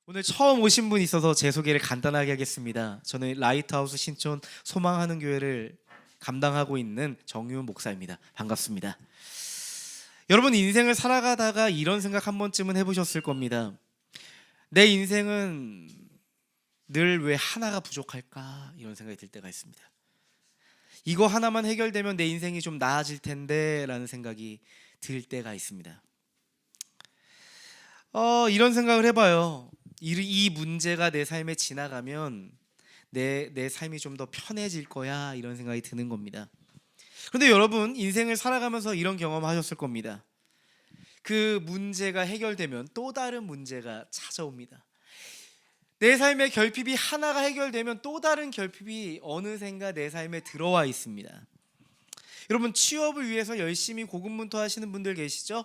오늘 처음 오신 분 있어서 제 소개를 간단하게 하겠습니다. 저는 라이트하우스 신촌 소망하는 교회를 감당하고 있는 정유훈 목사입니다. 반갑습니다. 여러분, 인생을 살아가다가 이런 생각 한 번쯤은 해보셨을 겁니다. 내 인생은 늘 왜 하나가 부족할까? 이런 생각이 들 때가 있습니다. 이거 하나만 해결되면 내 인생이 좀 나아질 텐데 라는 생각이 들 때가 있습니다. 이런 생각을 해봐요. 이 문제가 내 삶에 지나가면 내 삶이 좀 더 편해질 거야, 이런 생각이 드는 겁니다. 그런데 여러분, 인생을 살아가면서 이런 경험 하셨을 겁니다. 그 문제가 해결되면 또 다른 문제가 찾아옵니다. 내 삶의 결핍이 하나가 해결되면 또 다른 결핍이 어느샌가 내 삶에 들어와 있습니다. 여러분, 취업을 위해서 열심히 고군분투하시는 분들 계시죠?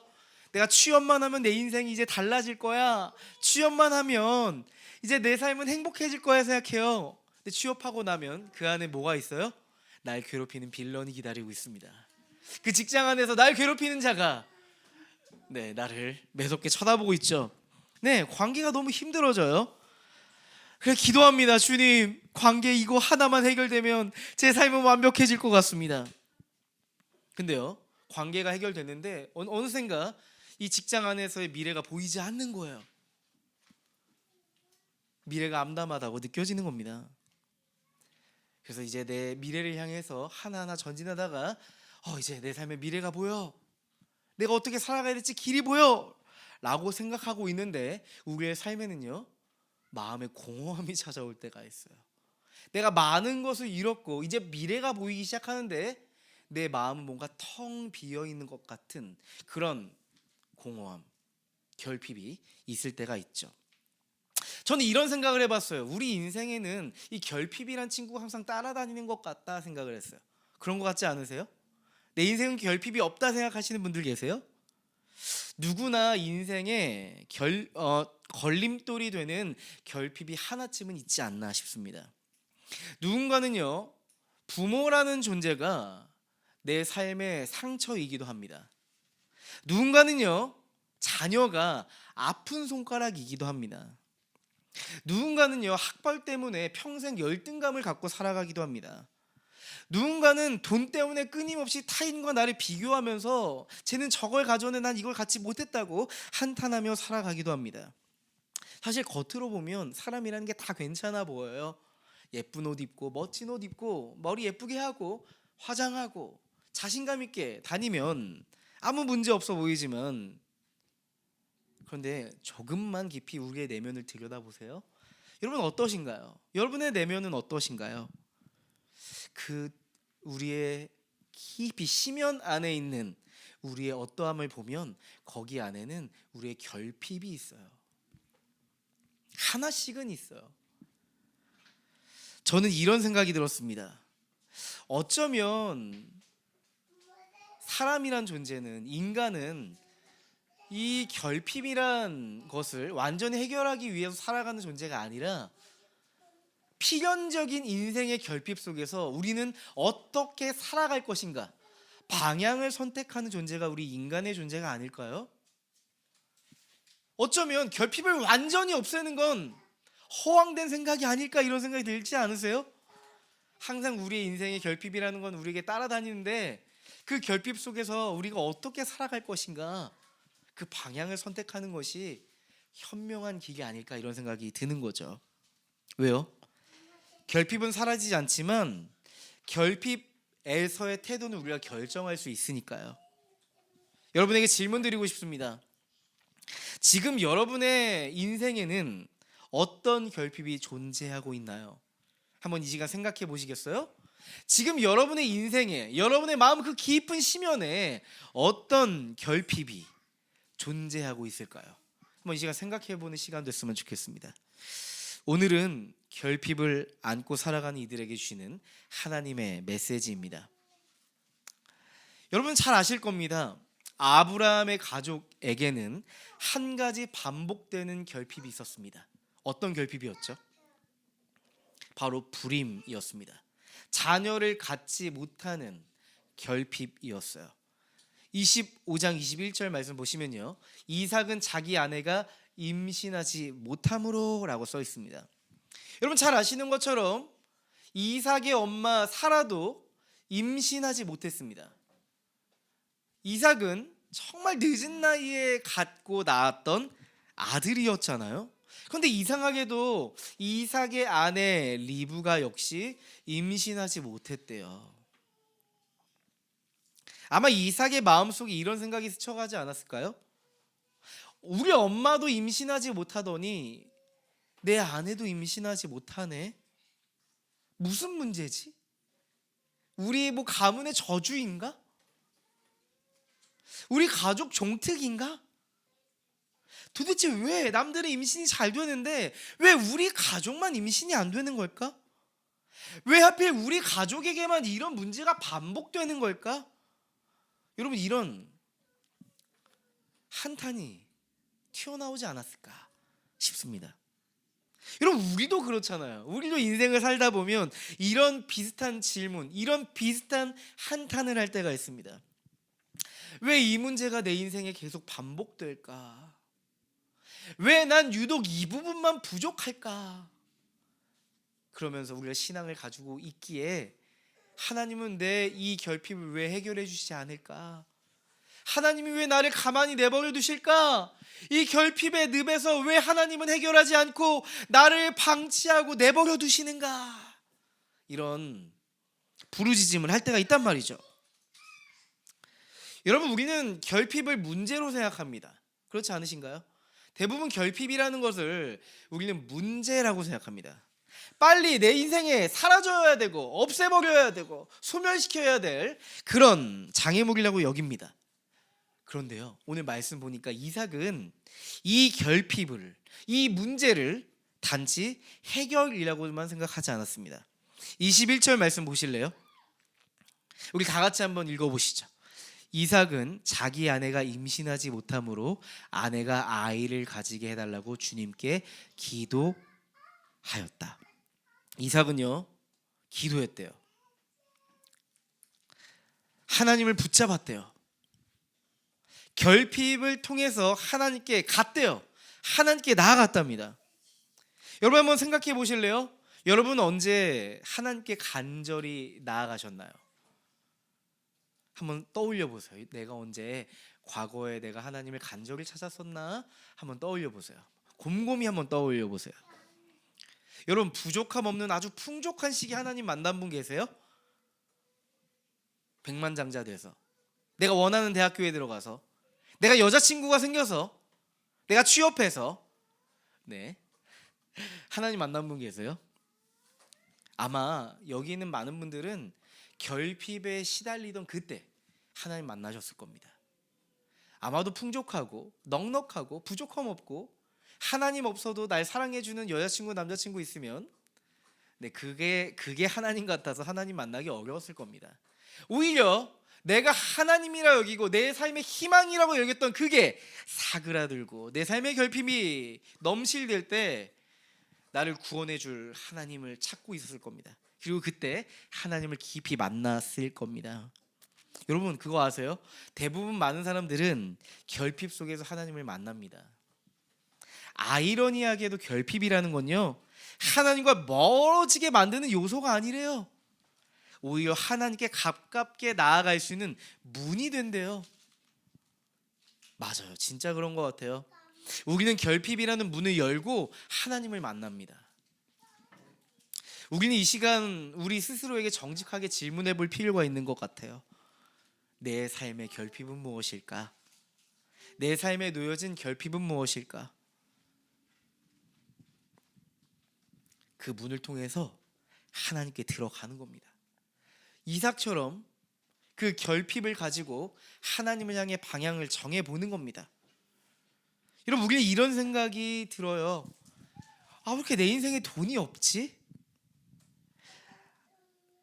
내가 취업만 하면 내 인생이 이제 달라질 거야, 취업만 하면 이제 내 삶은 행복해질 거야 생각해요. 근데 취업하고 나면 그 안에 뭐가 있어요? 날 괴롭히는 빌런이 기다리고 있습니다. 그 직장 안에서 날 괴롭히는 자가 나를 매섭게 쳐다보고 있죠. 관계가 너무 힘들어져요. 그래, 기도합니다. 주님, 관계 이거 하나만 해결되면 제 삶은 완벽해질 것 같습니다. 근데요, 관계가 해결됐는데 어느샌가 이 직장 안에서의 미래가 보이지 않는 거예요. 미래가 암담하다고 느껴지는 겁니다. 그래서 이제 내 미래를 향해서 하나하나 전진하다가 이제 내 삶의 미래가 보여, 내가 어떻게 살아가야 될지 길이 보여 라고 생각하고 있는데, 우리의 삶에는요, 마음의 공허함이 찾아올 때가 있어요. 내가 많은 것을 잃었고 이제 미래가 보이기 시작하는데 내 마음은 뭔가 텅 비어 있는 것 같은 그런 공허함, 결핍이 있을 때가 있죠. 저는 이런 생각을 해봤어요. 우리 인생에는 이 결핍이란 친구가 항상 따라다니는 것 같다 생각을 했어요. 그런 것 같지 않으세요? 내 인생은 결핍이 없다 생각하시는 분들 계세요? 누구나 인생에 걸림돌이 되는 결핍이 하나쯤은 있지 않나 싶습니다. 누군가는요, 부모라는 존재가 내 삶의 상처이기도 합니다. 누군가는요, 자녀가 아픈 손가락이기도 합니다. 누군가는요, 학벌 때문에 평생 열등감을 갖고 살아가기도 합니다. 누군가는 돈 때문에 끊임없이 타인과 나를 비교하면서 쟤는 저걸 가져오는데 난 이걸 갖지 못했다고 한탄하며 살아가기도 합니다. 사실 겉으로 보면 사람이라는 게 다 괜찮아 보여요. 예쁜 옷 입고 멋진 옷 입고 머리 예쁘게 하고 화장하고 자신감 있게 다니면 아무 문제 없어 보이지만, 그런데 조금만 깊이 우리의 내면을 들여다보세요. 여러분 어떠신가요? 여러분의 내면은 어떠신가요? 그 우리의 깊이 심연 안에 있는 우리의 어떠함을 보면 거기 안에는 우리의 결핍이 있어요. 하나씩은 있어요. 저는 이런 생각이 들었습니다. 어쩌면 사람이란 존재는, 인간은 이 결핍이란 것을 완전히 해결하기 위해서 살아가는 존재가 아니라 필연적인 인생의 결핍 속에서 우리는 어떻게 살아갈 것인가, 방향을 선택하는 존재가 우리 인간의 존재가 아닐까요? 어쩌면 결핍을 완전히 없애는 건 허황된 생각이 아닐까, 이런 생각이 들지 않으세요? 항상 우리의 인생의 결핍이라는 건 우리에게 따라다니는데 그 결핍 속에서 우리가 어떻게 살아갈 것인가, 그 방향을 선택하는 것이 현명한 길이 아닐까, 이런 생각이 드는 거죠. 왜요? 결핍은 사라지지 않지만 결핍에서의 태도는 우리가 결정할 수 있으니까요. 여러분에게 질문 드리고 싶습니다. 지금 여러분의 인생에는 어떤 결핍이 존재하고 있나요? 한번 이 시간 생각해 보시겠어요? 지금 여러분의 인생에, 여러분의 마음 그 깊은 심연에 어떤 결핍이 존재하고 있을까요? 한번 이 시간 생각해 보는 시간 됐으면 좋겠습니다. 오늘은 결핍을 안고 살아가는 이들에게 주시는 하나님의 메시지입니다. 여러분 잘 아실 겁니다. 아브라함의 가족에게는 한 가지 반복되는 결핍이 있었습니다. 어떤 결핍이었죠? 바로 불임이었습니다. 자녀를 갖지 못하는 결핍이었어요. 25장 21절 말씀 보시면요, 이삭은 자기 아내가 임신하지 못함으로라고 써 있습니다. 여러분 잘 아시는 것처럼 이삭의 엄마 사라도 임신하지 못했습니다. 이삭은 정말 늦은 나이에 갖고 낳았던 아들이었잖아요. 그런데 이상하게도 이삭의 아내 리브가 역시 임신하지 못했대요. 아마 이삭의 마음속에 이런 생각이 스쳐가지 않았을까요? 우리 엄마도 임신하지 못하더니 내 아내도 임신하지 못하네. 무슨 문제지? 우리 뭐 가문의 저주인가? 우리 가족 종특인가? 도대체 왜 남들은 임신이 잘 되는데 왜 우리 가족만 임신이 안 되는 걸까? 왜 하필 우리 가족에게만 이런 문제가 반복되는 걸까? 여러분 이런 한탄이 튀어나오지 않았을까 싶습니다. 여러분 우리도 그렇잖아요. 우리도 인생을 살다 보면 이런 비슷한 질문, 이런 비슷한 한탄을 할 때가 있습니다. 왜 이 문제가 내 인생에 계속 반복될까? 왜 난 유독 이 부분만 부족할까? 그러면서 우리가 신앙을 가지고 있기에 하나님은 내 이 결핍을 왜 해결해 주시지 않을까? 하나님이 왜 나를 가만히 내버려 두실까? 이 결핍의 늪에서 왜 하나님은 해결하지 않고 나를 방치하고 내버려 두시는가? 이런 부르짖음을 할 때가 있단 말이죠. 여러분 우리는 결핍을 문제로 생각합니다. 그렇지 않으신가요? 대부분 결핍이라는 것을 우리는 문제라고 생각합니다. 빨리 내 인생에 사라져야 되고 없애버려야 되고 소멸시켜야 될 그런 장애물이라고 여깁니다. 그런데요, 오늘 말씀 보니까 이삭은 이 결핍을, 이 문제를 단지 해결이라고만 생각하지 않았습니다. 21절 말씀 보실래요? 우리 다 같이 한번 읽어보시죠. 이삭은 자기 아내가 임신하지 못함으로 아내가 아이를 가지게 해달라고 주님께 기도하였다. 이삭은요 기도했대요. 하나님을 붙잡았대요. 결핍을 통해서 하나님께 갔대요. 하나님께 나아갔답니다. 여러분 한번 생각해 보실래요? 여러분 언제 하나님께 간절히 나아가셨나요? 한번 떠올려 보세요. 내가 언제 과거에 내가 하나님을 간절히 찾았었나? 한번 떠올려 보세요. 곰곰이 한번 떠올려 보세요. 여러분 부족함 없는 아주 풍족한 시기 하나님 만난 분 계세요? 백만장자 돼서, 내가 원하는 대학교에 들어가서, 내가 여자친구가 생겨서, 내가 취업해서, 네, 하나님 만난 분 계세요? 아마 여기 있는 많은 분들은 결핍에 시달리던 그때 하나님 만나셨을 겁니다. 아마도 풍족하고 넉넉하고 부족함 없고 하나님 없어도 날 사랑해주는 여자친구 남자친구 있으면 네, 그게 하나님 같아서 하나님 만나기 어려웠을 겁니다. 오히려 내가 하나님이라 여기고 내 삶의 희망이라고 여겼던 그게 사그라들고 내 삶의 결핍이 넘실될 때 나를 구원해 줄 하나님을 찾고 있었을 겁니다. 그리고 그때 하나님을 깊이 만났을 겁니다. 여러분 그거 아세요? 대부분 많은 사람들은 결핍 속에서 하나님을 만납니다. 아이러니하게도 결핍이라는 건요 하나님과 멀어지게 만드는 요소가 아니래요. 오히려 하나님께 가깝게 나아갈 수 있는 문이 된대요. 맞아요. 진짜 그런 것 같아요. 우리는 결핍이라는 문을 열고 하나님을 만납니다. 우리는 이 시간 우리 스스로에게 정직하게 질문해 볼 필요가 있는 것 같아요. 내 삶의 결핍은 무엇일까? 내 삶에 놓여진 결핍은 무엇일까? 그 문을 통해서 하나님께 들어가는 겁니다. 이삭처럼 그 결핍을 가지고 하나님을 향해 방향을 정해보는 겁니다. 여러분 우리는 이런 생각이 들어요. 왜 이렇게 내 인생에 돈이 없지?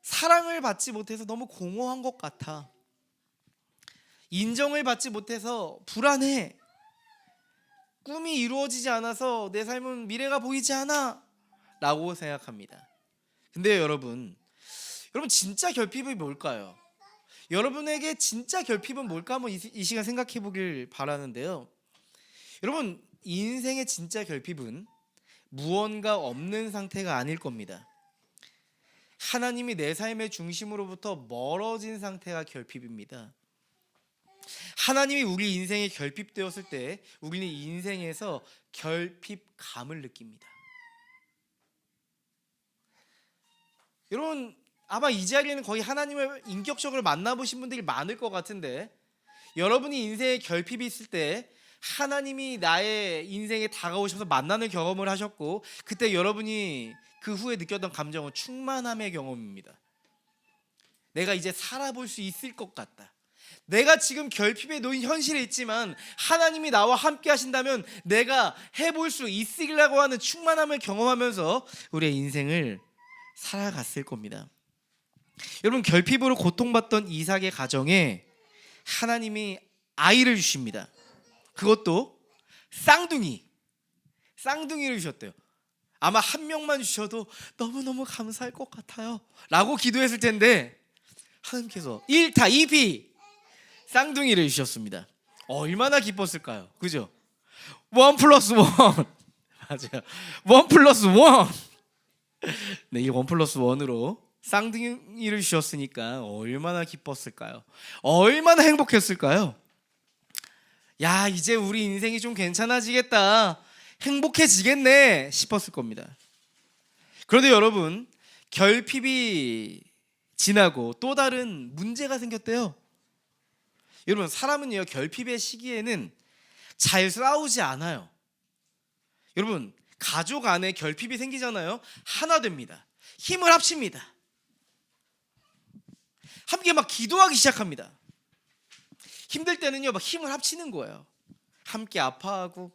사랑을 받지 못해서 너무 공허한 것 같아. 인정을 받지 못해서 불안해. 꿈이 이루어지지 않아서 내 삶은 미래가 보이지 않아 라고 생각합니다. 근데 여러분 진짜 결핍이 뭘까요? 여러분에게 진짜 결핍은 뭘까? 한번 이 시간 생각해 보길 바라는데요. 여러분 인생의 진짜 결핍은 무언가 없는 상태가 아닐 겁니다. 하나님이 내 삶의 중심으로부터 멀어진 상태가 결핍입니다. 하나님이 우리 인생에 결핍되었을 때 우리는 인생에서 결핍감을 느낍니다. 여러분, 아마 이 자리에는 거의 하나님을 인격적으로 만나보신 분들이 많을 것 같은데, 여러분이 인생에 결핍이 있을 때 하나님이 나의 인생에 다가오셔서 만나는 경험을 하셨고, 그때 여러분이 그 후에 느꼈던 감정은 충만함의 경험입니다. 내가 이제 살아볼 수 있을 것 같다. 내가 지금 결핍에 놓인 현실에 있지만 하나님이 나와 함께 하신다면 내가 해볼 수 있으리라고 하는 충만함을 경험하면서 우리의 인생을 살아갔을 겁니다. 여러분, 결핍으로 고통받던 이삭의 가정에 하나님이 아이를 주십니다. 그것도 쌍둥이를 주셨대요. 아마 한 명만 주셔도 너무너무 감사할 것 같아요 라고 기도했을 텐데, 하나님께서 1타 2피 쌍둥이를 주셨습니다. 얼마나 기뻤을까요? 그죠? 1 플러스 1 맞아요. 1 플러스 1. 네, 이 1 플러스 1으로 쌍둥이를 주셨으니까 얼마나 기뻤을까요? 얼마나 행복했을까요? 야, 이제 우리 인생이 좀 괜찮아지겠다, 행복해지겠네 싶었을 겁니다. 그런데 여러분, 결핍이 지나고 또 다른 문제가 생겼대요. 여러분, 사람은요, 결핍의 시기에는 잘 싸우지 않아요. 여러분, 가족 안에 결핍이 생기잖아요. 하나 됩니다. 힘을 합칩니다. 함께 막 기도하기 시작합니다. 힘들 때는요, 막 힘을 합치는 거예요. 함께 아파하고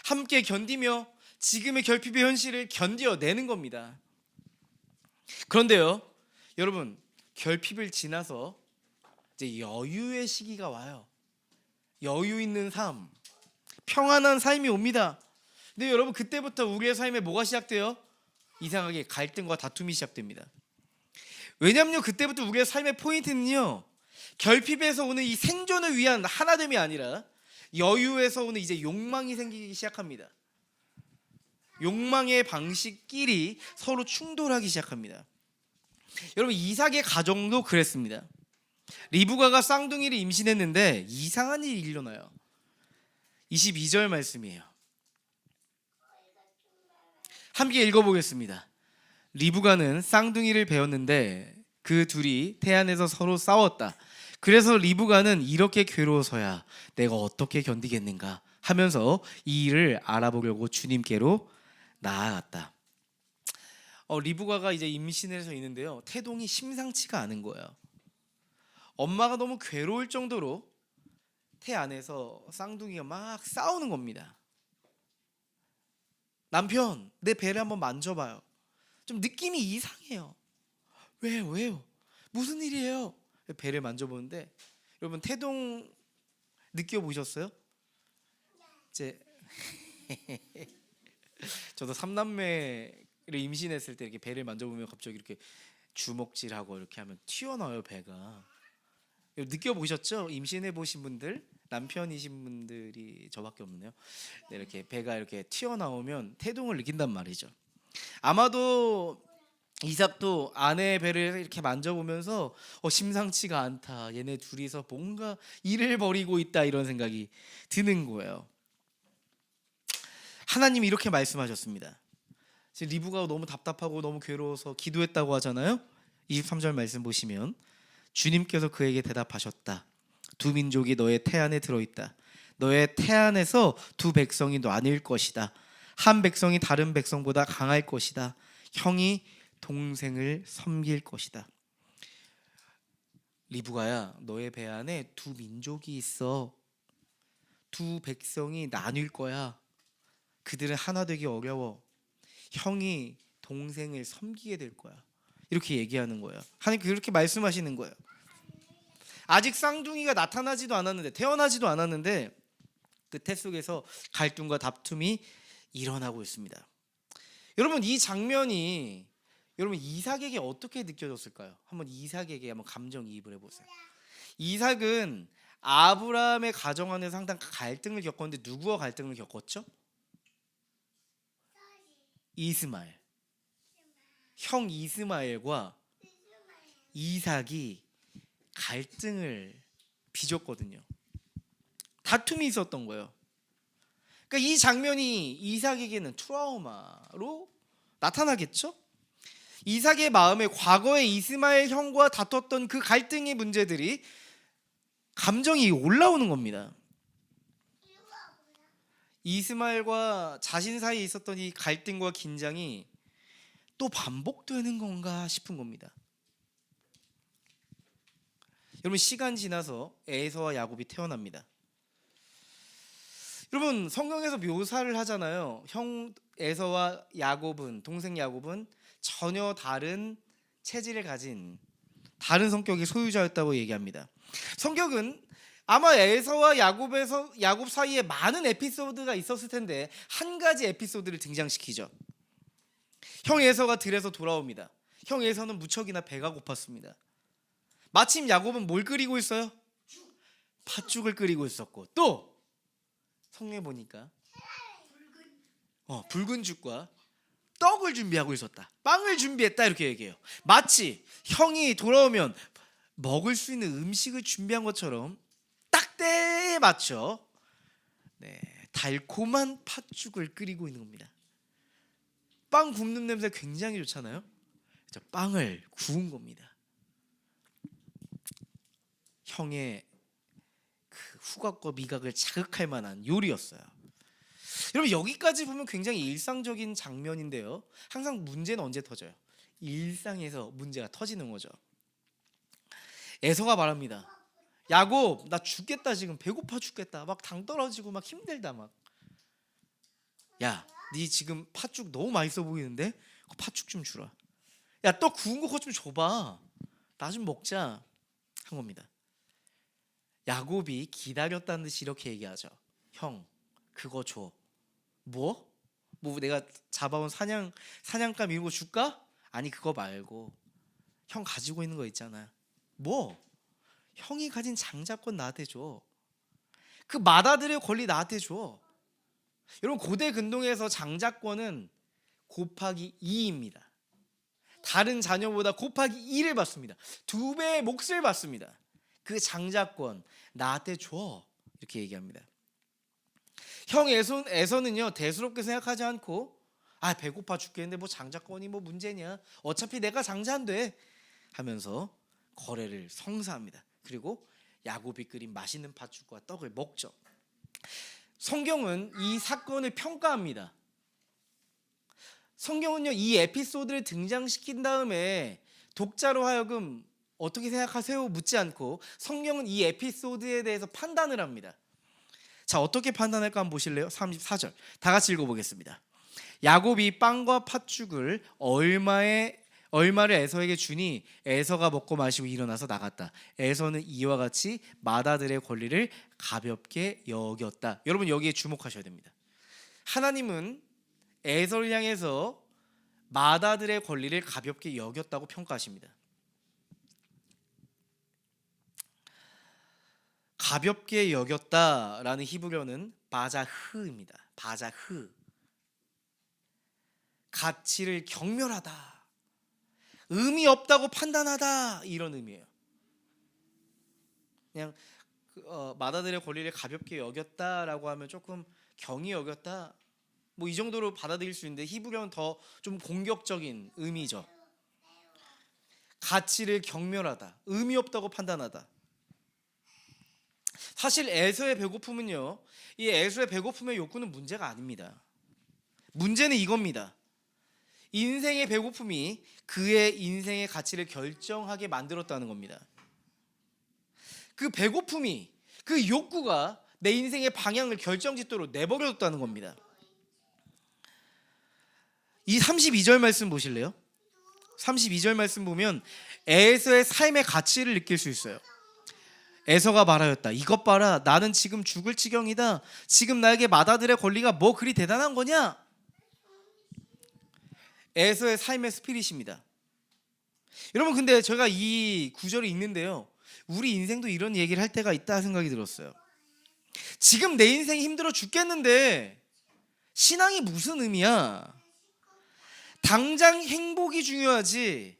함께 견디며 지금의 결핍의 현실을 견뎌내는 겁니다. 그런데요, 여러분, 결핍을 지나서 이제 여유의 시기가 와요. 여유 있는 삶, 평안한 삶이 옵니다. 근데 여러분, 그때부터 우리의 삶에 뭐가 시작돼요? 이상하게 갈등과 다툼이 시작됩니다. 왜냐면요, 그때부터 우리의 삶의 포인트는요, 결핍에서 오는 이 생존을 위한 하나됨이 아니라 여유에서 오는 이제 욕망이 생기기 시작합니다. 욕망의 방식끼리 서로 충돌하기 시작합니다. 여러분, 이삭의 가정도 그랬습니다. 리브가가 쌍둥이를 임신했는데 이상한 일이 일어나요. 22절 말씀이에요. 함께 읽어보겠습니다. 리브가는 쌍둥이를 배웠는데 그 둘이 태안에서 서로 싸웠다. 그래서 리브가는 이렇게 괴로워서야 내가 어떻게 견디겠는가 하면서 이 일을 알아보려고 주님께로 나아갔다. 리브가가 이제 임신을 해서 있는데요, 태동이 심상치가 않은 거예요. 엄마가 너무 괴로울 정도로 태 안에서 쌍둥이가 막 싸우는 겁니다. 남편, 내 배를 한번 만져봐요. 좀 느낌이 이상해요. 왜요? 무슨 일이에요? 배를 만져보는데, 여러분, 태동 느껴보셨어요? 이제 저도 3남매를 임신했을 때 이렇게 배를 만져보면 갑자기 이렇게 주먹질하고 이렇게 하면 튀어나와요, 배가. 느껴보셨죠? 임신해 보신 분들, 남편이신 분들이 저밖에 없네요. 네, 이렇게 배가 이렇게 튀어나오면 태동을 느낀단 말이죠. 아마도 이삭도 아내의 배를 이렇게 만져보면서 심상치가 않다, 얘네 둘이서 뭔가 일을 벌이고 있다, 이런 생각이 드는 거예요. 하나님이 이렇게 말씀하셨습니다. 지금 리브가가 너무 답답하고 너무 괴로워서 기도했다고 하잖아요. 23절 말씀 보시면 주님께서 그에게 대답하셨다. 두 민족이 너의 태안에 들어있다. 너의 태안에서 두 백성이 나뉠 것이다. 한 백성이 다른 백성보다 강할 것이다. 형이 동생을 섬길 것이다. 리브가야, 너의 배 안에 두 민족이 있어. 두 백성이 나뉠 거야. 그들은 하나 되기 어려워. 형이 동생을 섬기게 될 거야. 이렇게 얘기하는 거예요. 하나님 그렇게 말씀하시는 거예요. 아직 쌍둥이가 나타나지도 않았는데, 태어나지도 않았는데 그 태 속에서 갈등과 다툼이 일어나고 있습니다. 여러분, 이 장면이 여러분 이삭에게 어떻게 느껴졌을까요? 한번 이삭에게 한번 감정이입을 해보세요. 이삭은 아브라함의 가정 안에서 상당 갈등을 겪었는데 누구와 갈등을 겪었죠? 이스마엘. 형 이스마엘과 이삭이 갈등을 빚었거든요. 다툼이 있었던 거예요. 그러니까 이 장면이 이삭에게는 트라우마로 나타나겠죠? 이삭의 마음에 과거에 이스마엘 형과 다퉜던 그 갈등의 문제들이 감정이 올라오는 겁니다. 이스마엘과 자신 사이에 있었던 이 갈등과 긴장이 또 반복되는 건가 싶은 겁니다. 여러분, 시간 지나서 에서와 야곱이 태어납니다. 여러분, 성경에서 묘사를 하잖아요. 형 에서와 야곱은, 동생 야곱은 전혀 다른 체질을 가진 다른 성격의 소유자였다고 얘기합니다. 성경은 아마 에서와 야곱 사이에 많은 에피소드가 있었을 텐데 한 가지 에피소드를 등장시키죠. 형 에서가 들에서 돌아옵니다. 형 에서는 무척이나 배가 고팠습니다. 마침 야곱은 뭘 끓이고 있어요? 팥죽을 끓이고 있었고, 또 성경에 보니까 붉은 죽과 떡을 준비하고 있었다. 빵을 준비했다, 이렇게 얘기해요. 마치 형이 돌아오면 먹을 수 있는 음식을 준비한 것처럼 딱 때에 맞춰 달콤한 팥죽을 끓이고 있는 겁니다. 빵 굽는 냄새 굉장히 좋잖아요. 빵을 구운 겁니다. 형의 그 후각과 미각을 자극할 만한 요리였어요. 여러분, 여기까지 보면 굉장히 일상적인 장면인데요, 항상 문제는 언제 터져요? 일상에서 문제가 터지는 거죠. 에서가 말합니다. 야곱, 나 죽겠다, 지금 배고파 죽겠다, 막 당 떨어지고 막 힘들다, 막. 야, 네 지금 팥죽 너무 맛있어 보이는데 팥죽 좀 주라. 야, 떡 구운 거 그거 좀 줘봐, 나 좀 먹자 한 겁니다. 야곱이 기다렸다는 듯이 이렇게 얘기하죠. 형, 그거 줘. 뭐 내가 잡아온 사냥감 이런 거 줄까? 아니, 그거 말고 형 가지고 있는 거 있잖아. 형이 가진 장자권 나한테 줘. 그 맏아들의 권리 나한테 줘. 여러분, 고대 근동에서 장자권은 곱하기 2입니다. 다른 자녀보다 곱하기 2를 받습니다. 2배의 몫을 받습니다. 그 장자권 나한테 줘, 이렇게 얘기합니다. 형 에서는요, 대수롭게 생각하지 않고 배고파 죽겠는데 뭐 장자권이 뭐 문제냐, 어차피 내가 장자인데 하면서 거래를 성사합니다. 그리고 야곱이 끓인 맛있는 팥죽과 떡을 먹죠. 성경은 이 사건을 평가합니다. 성경은요, 이 에피소드를 등장시킨 다음에 독자로 하여금 어떻게 생각하세요? 묻지 않고 성경은 이 에피소드에 대해서 판단을 합니다. 자, 어떻게 판단할까 한번 보실래요? 34절 다 같이 읽어보겠습니다. 야곱이 빵과 팥죽을 얼마를 에서에게 주니 에서가 먹고 마시고 일어나서 나갔다. 에서는 이와 같이 맏아들의 권리를 가볍게 여겼다. 여러분, 여기에 주목하셔야 됩니다. 하나님은 에서를 향해서 맏아들의 권리를 가볍게 여겼다고 평가하십니다. 가볍게 여겼다라는 히브리어는 바자흐입니다. 바자흐. 가치를 경멸하다, 의미 없다고 판단하다, 이런 의미예요. 그냥 맏아들의 권리를 가볍게 여겼다라고 하면 조금 경히 여겼다, 뭐 이 정도로 받아들일 수 있는데 히브리어는 더 좀 공격적인 의미죠. 가치를 경멸하다, 의미 없다고 판단하다. 사실 에서의 배고픔은요, 이 에서의 배고픔의 욕구는 문제가 아닙니다. 문제는 이겁니다. 인생의 배고픔이 그의 인생의 가치를 결정하게 만들었다는 겁니다. 그 배고픔이, 그 욕구가 내 인생의 방향을 결정짓도록 내버려뒀다는 겁니다. 이 32절 말씀 보실래요? 32절 말씀 보면 에서의 삶의 가치를 느낄 수 있어요. 에서가 말하였다. 이것 봐라, 나는 지금 죽을 지경이다. 지금 나에게 맏아들의 권리가 뭐 그리 대단한 거냐? 에서의 삶의 스피릿입니다. 여러분, 근데 제가 이 구절이 있는데요, 우리 인생도 이런 얘기를 할 때가 있다 생각이 들었어요. 지금 내 인생이 힘들어 죽겠는데 신앙이 무슨 의미야? 당장 행복이 중요하지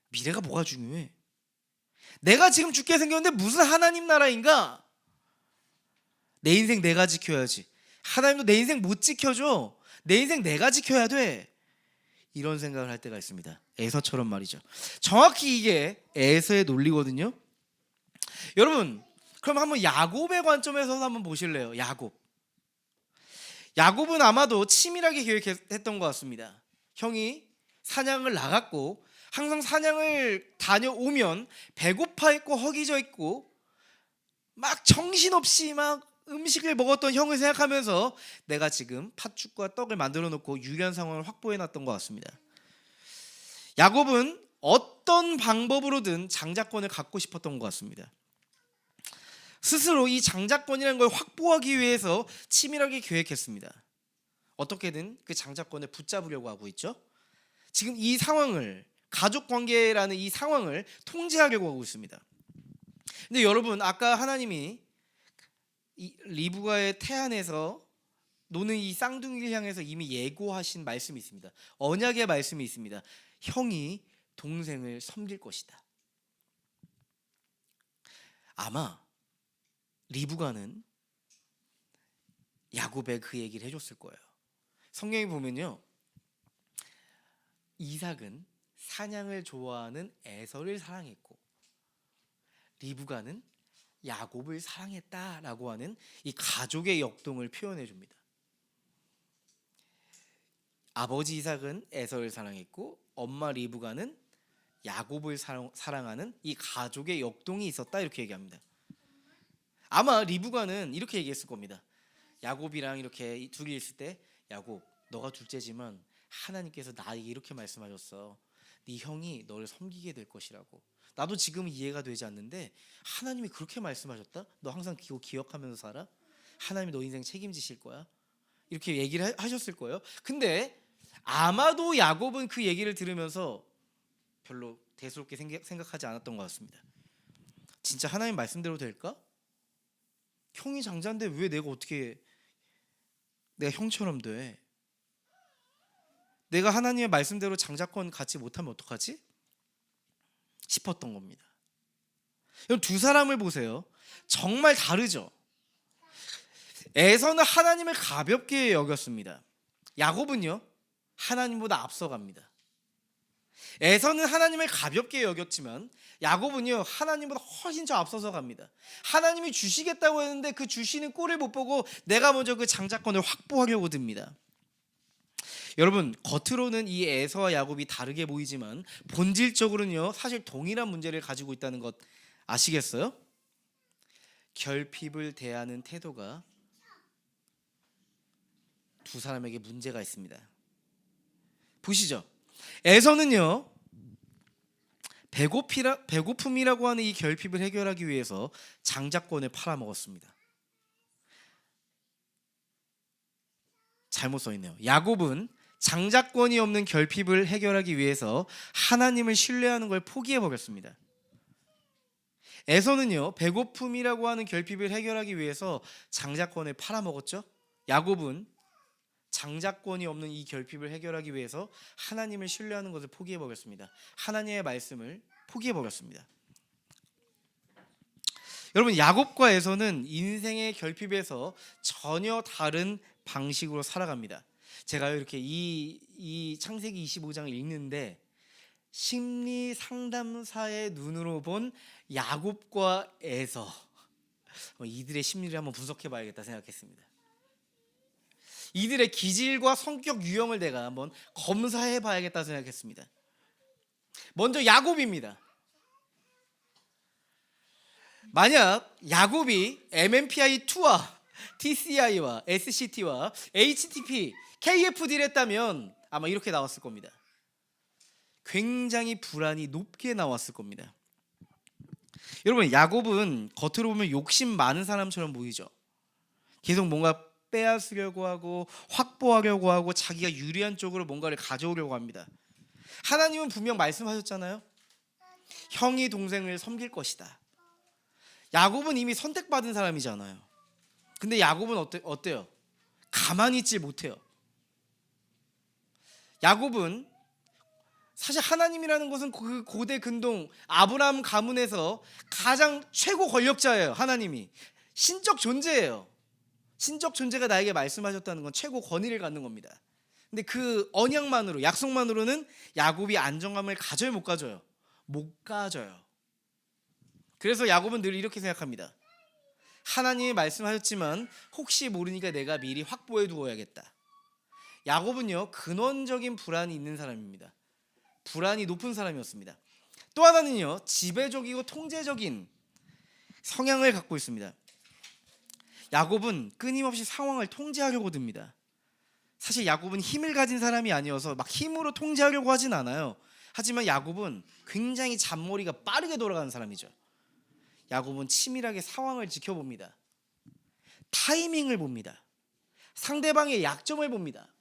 미래가 뭐가 중요해? 내가 지금 죽게 생겼는데 무슨 하나님 나라인가? 내 인생 내가 지켜야지. 하나님도 내 인생 못 지켜줘. 내 인생 내가 지켜야 돼. 이런 생각을 할 때가 있습니다. 에서처럼 말이죠. 정확히 이게 에서의 논리거든요. 여러분, 그럼 한번 야곱의 관점에서 한번 보실래요? 야곱은 아마도 치밀하게 계획했던 것 같습니다. 형이 사냥을 나갔고 항상 사냥을 다녀오면 배고파 있고 허기져 있고 막 정신없이 막 음식을 먹었던 형을 생각하면서 내가 지금 팥죽과 떡을 만들어 놓고 유리한 상황을 확보해 놨던 것 같습니다. 야곱은 어떤 방법으로든 장자권을 갖고 싶었던 것 같습니다. 스스로 이 장자권이라는 걸 확보하기 위해서 치밀하게 계획했습니다. 어떻게든 그 장자권을 붙잡으려고 하고 있죠. 지금 이 상황을 가족관계라는 이 상황을 통제하려고 하고 있습니다. 근데 여러분 아까 하나님이 이 리브가의 태안에서 노는 이 쌍둥이를 향해서 이미 예고하신 말씀이 있습니다. 언약의 말씀이 있습니다. 형이 동생을 섬길 것이다. 아마 리브가는 야곱에 그 얘기를 해줬을 거예요. 성경에 보면요, 이삭은 사냥을 좋아하는 에서를 사랑했고 리브가는 야곱을 사랑했다라고 하는 이 가족의 역동을 표현해 줍니다. 아버지 이삭은 에서를 사랑했고 엄마 리브가는 야곱을 사랑하는 이 가족의 역동이 있었다 이렇게 얘기합니다. 아마 리브가는 이렇게 얘기했을 겁니다. 야곱이랑 이렇게 둘이 있을 때 야곱 너가 둘째지만 하나님께서 나에게 이렇게 말씀하셨어. 네 형이 너를 섬기게 될 것이라고. 나도 지금 이해가 되지 않는데 하나님이 그렇게 말씀하셨다? 너 항상 그거 기억하면서 살아? 하나님이 너 인생 책임지실 거야? 이렇게 얘기를 하셨을 거예요. 근데 아마도 야곱은 그 얘기를 들으면서 별로 대수롭게 생각하지 않았던 것 같습니다. 진짜 하나님 말씀대로 될까? 형이 장자인데 왜 내가 형처럼 돼? 내가 하나님의 말씀대로 장자권 갖지 못하면 어떡하지? 싶었던 겁니다. 여러분 두 사람을 보세요. 정말 다르죠. 에서는 하나님을 가볍게 여겼습니다. 야곱은요 하나님보다 앞서갑니다. 에서는 하나님을 가볍게 여겼지만 야곱은요 하나님보다 훨씬 더 앞서서 갑니다. 하나님이 주시겠다고 했는데 그 주시는 꼴을 못 보고 내가 먼저 그 장자권을 확보하려고 듭니다. 여러분 겉으로는 이 에서와 야곱이 다르게 보이지만 본질적으로는요 사실 동일한 문제를 가지고 있다는 것 아시겠어요? 결핍을 대하는 태도가 두 사람에게 문제가 있습니다. 보시죠. 에서는요 배고픔이라고 하는 이 결핍을 해결하기 위해서 장자권을 팔아먹었습니다. 잘못 써있네요. 야곱은 장자권이 없는 결핍을 해결하기 위해서 하나님을 신뢰하는 걸 포기해버렸습니다. 에서는요 배고픔이라고 하는 결핍을 해결하기 위해서 장자권을 팔아먹었죠. 야곱은 장자권이 없는 이 결핍을 해결하기 위해서 하나님을 신뢰하는 것을 포기해버렸습니다. 하나님의 말씀을 포기해버렸습니다. 여러분 야곱과 에서는 인생의 결핍에서 전혀 다른 방식으로 살아갑니다. 제가 이렇게 이 창세기 25장을 읽는데 심리 상담사의 눈으로 본 야곱과 에서 이들의 심리를 한번 분석해 봐야겠다 생각했습니다. 이들의 기질과 성격 유형을 내가 한번 검사해 봐야겠다 생각했습니다. 먼저 야곱입니다. 만약 야곱이 MMPI-2와 TCI와 SCT와 HTTP, KFD를 했다면 아마 이렇게 나왔을 겁니다. 굉장히 불안이 높게 나왔을 겁니다. 여러분 야곱은 겉으로 보면 욕심 많은 사람처럼 보이죠. 계속 뭔가 빼앗으려고 하고 확보하려고 하고 자기가 유리한 쪽으로 뭔가를 가져오려고 합니다. 하나님은 분명 말씀하셨잖아요. 형이 동생을 섬길 것이다. 야곱은 이미 선택받은 사람이잖아요. 근데 야곱은 어때요? 가만히 있질 못해요. 야곱은 사실 하나님이라는 것은 그 고대 근동 아브라함 가문에서 가장 최고 권력자예요. 하나님이 신적 존재예요. 신적 존재가 나에게 말씀하셨다는 건 최고 권위를 갖는 겁니다. 근데 그 언약만으로, 약속만으로는 야곱이 안정감을 가져요, 못 가져요? 못 가져요. 그래서 야곱은 늘 이렇게 생각합니다. 하나님이 말씀하셨지만 혹시 모르니까 내가 미리 확보해 두어야겠다. 야곱은요, 근원적인 불안이 있는 사람입니다. 불안이 높은 사람이었습니다. 또 하나는요, 지배적이고 통제적인 성향을 갖고 있습니다. 야곱은 끊임없이 상황을 통제하려고 듭니다. 사실 야곱은 힘을 가진 사람이 아니어서 막 힘으로 통제하려고 하진 않아요. 하지만 야곱은 굉장히 잔머리가 빠르게 돌아가는 사람이죠. 야곱은 치밀하게 상황을 지켜봅니다. 타이밍을 봅니다. 상대방의 약점을 봅니다.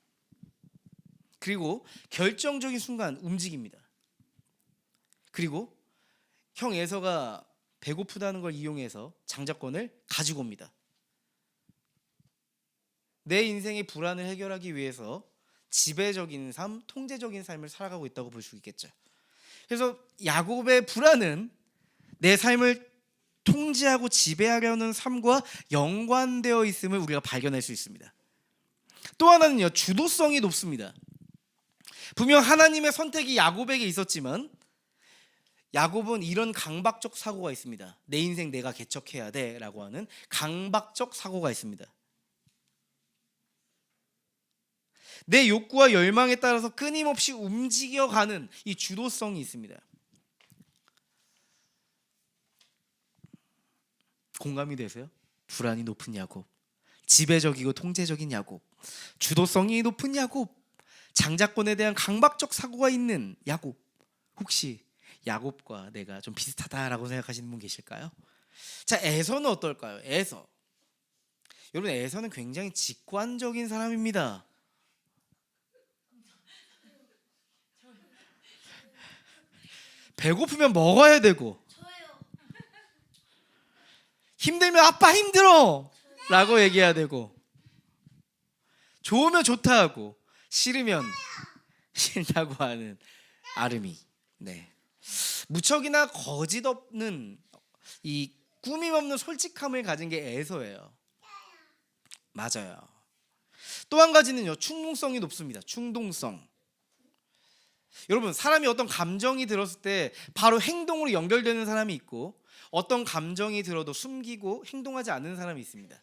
그리고 결정적인 순간 움직입니다. 그리고 형 에서가 배고프다는 걸 이용해서 장자권을 가지고 옵니다. 내 인생의 불안을 해결하기 위해서 지배적인 삶, 통제적인 삶을 살아가고 있다고 볼 수 있겠죠. 그래서 야곱의 불안은 내 삶을 통제하고 지배하려는 삶과 연관되어 있음을 우리가 발견할 수 있습니다. 또 하나는요, 주도성이 높습니다. 분명 하나님의 선택이 야곱에게 있었지만 야곱은 이런 강박적 사고가 있습니다. 내 인생 내가 개척해야 돼 라고 하는 강박적 사고가 있습니다. 내 욕구와 열망에 따라서 끊임없이 움직여가는 이 주도성이 있습니다. 공감이 되세요? 불안이 높은 야곱, 지배적이고 통제적인 야곱, 주도성이 높은 야곱, 장자권에 대한 강박적 사고가 있는 야곱. 혹시 야곱과 내가 좀 비슷하다라고 생각하시는 분 계실까요? 자, 에서는 어떨까요? 에서. 여러분, 에서는 굉장히 직관적인 사람입니다. 배고프면 먹어야 되고, 힘들면 아빠 힘들어 라고 얘기해야 되고, 좋으면 좋다 하고 싫으면 싫다고 하는 아름이. 네. 무척이나 거짓 없는 이 꾸밈 없는 솔직함을 가진 게 에서예요. 맞아요. 또 한 가지는요, 충동성이 높습니다. 충동성. 여러분, 사람이 어떤 감정이 들었을 때 바로 행동으로 연결되는 사람이 있고, 어떤 감정이 들어도 숨기고 행동하지 않는 사람이 있습니다.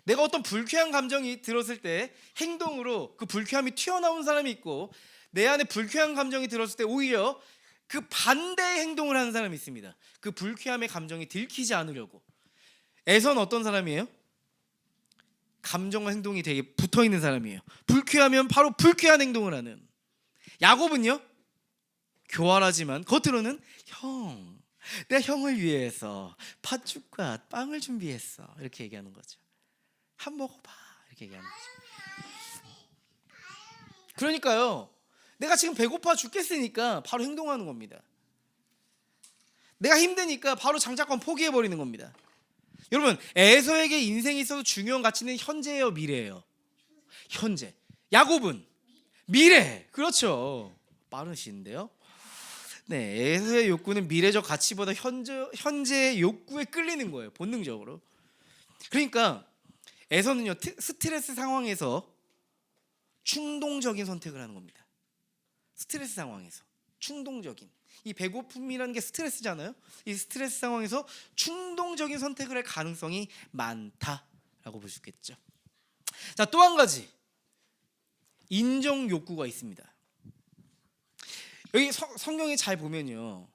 내가 어떤 불쾌한 감정이 들었을 때 행동으로 그 불쾌함이 튀어나온 사람이 있고, 내 안에 불쾌한 감정이 들었을 때 오히려 그 반대의 행동을 하는 사람이 있습니다. 그 불쾌함의 감정이 들키지 않으려고. 에서는 어떤 사람이에요? 감정과 행동이 되게 붙어있는 사람이에요. 불쾌하면 바로 불쾌한 행동을 하는. 야곱은요, 교활하지만 겉으로는 형, 내가 형을 위해서 팥죽과 빵을 준비했어 이렇게 얘기하는 거죠. 한 먹어봐 이렇게 얘기하는 거죠. 그러니까요, 내가 지금 배고파 죽겠으니까 바로 행동하는 겁니다. 내가 힘드니까 바로 장자권 포기해버리는 겁니다. 여러분, 에서에게 인생에 있어서 중요한 가치는 현재예요, 미래예요? 현재. 야곱은 미래. 그렇죠. 빠르신데요. 네, 에서의 욕구는 미래적 가치보다 현재의 욕구에 끌리는 거예요, 본능적으로. 그러니까 에서는요, 스트레스 상황에서 충동적인 선택을 하는 겁니다. 스트레스 상황에서 충동적인, 이 배고픔이라는 게 스트레스잖아요. 이 스트레스 상황에서 충동적인 선택을 할 가능성이 많다라고 볼 수 있겠죠. 자, 또 한 가지 인정 욕구가 있습니다. 여기 성경에 잘 보면요,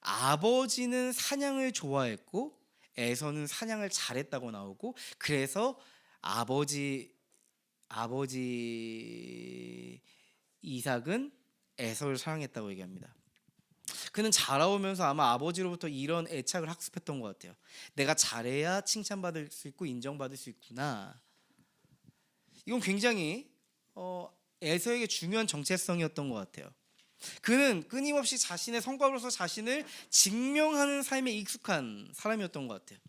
아버지는 사냥을 좋아했고 에서는 사냥을 잘했다고 나오고, 그래서 아버지 이삭은 에서를 사랑했다고 얘기합니다. 그는 자라오면서 아마 아버지로부터 이런 애착을 학습했던 것 같아요. 내가 잘해야 칭찬받을 수 있고 인정받을 수 있구나. 이건 굉장히 에서에게 중요한 정체성이었던 것 같아요. 그는 끊임없이 자신의 성과로서 자신을 증명하는 삶에 익숙한 사람이었던 것 같아요.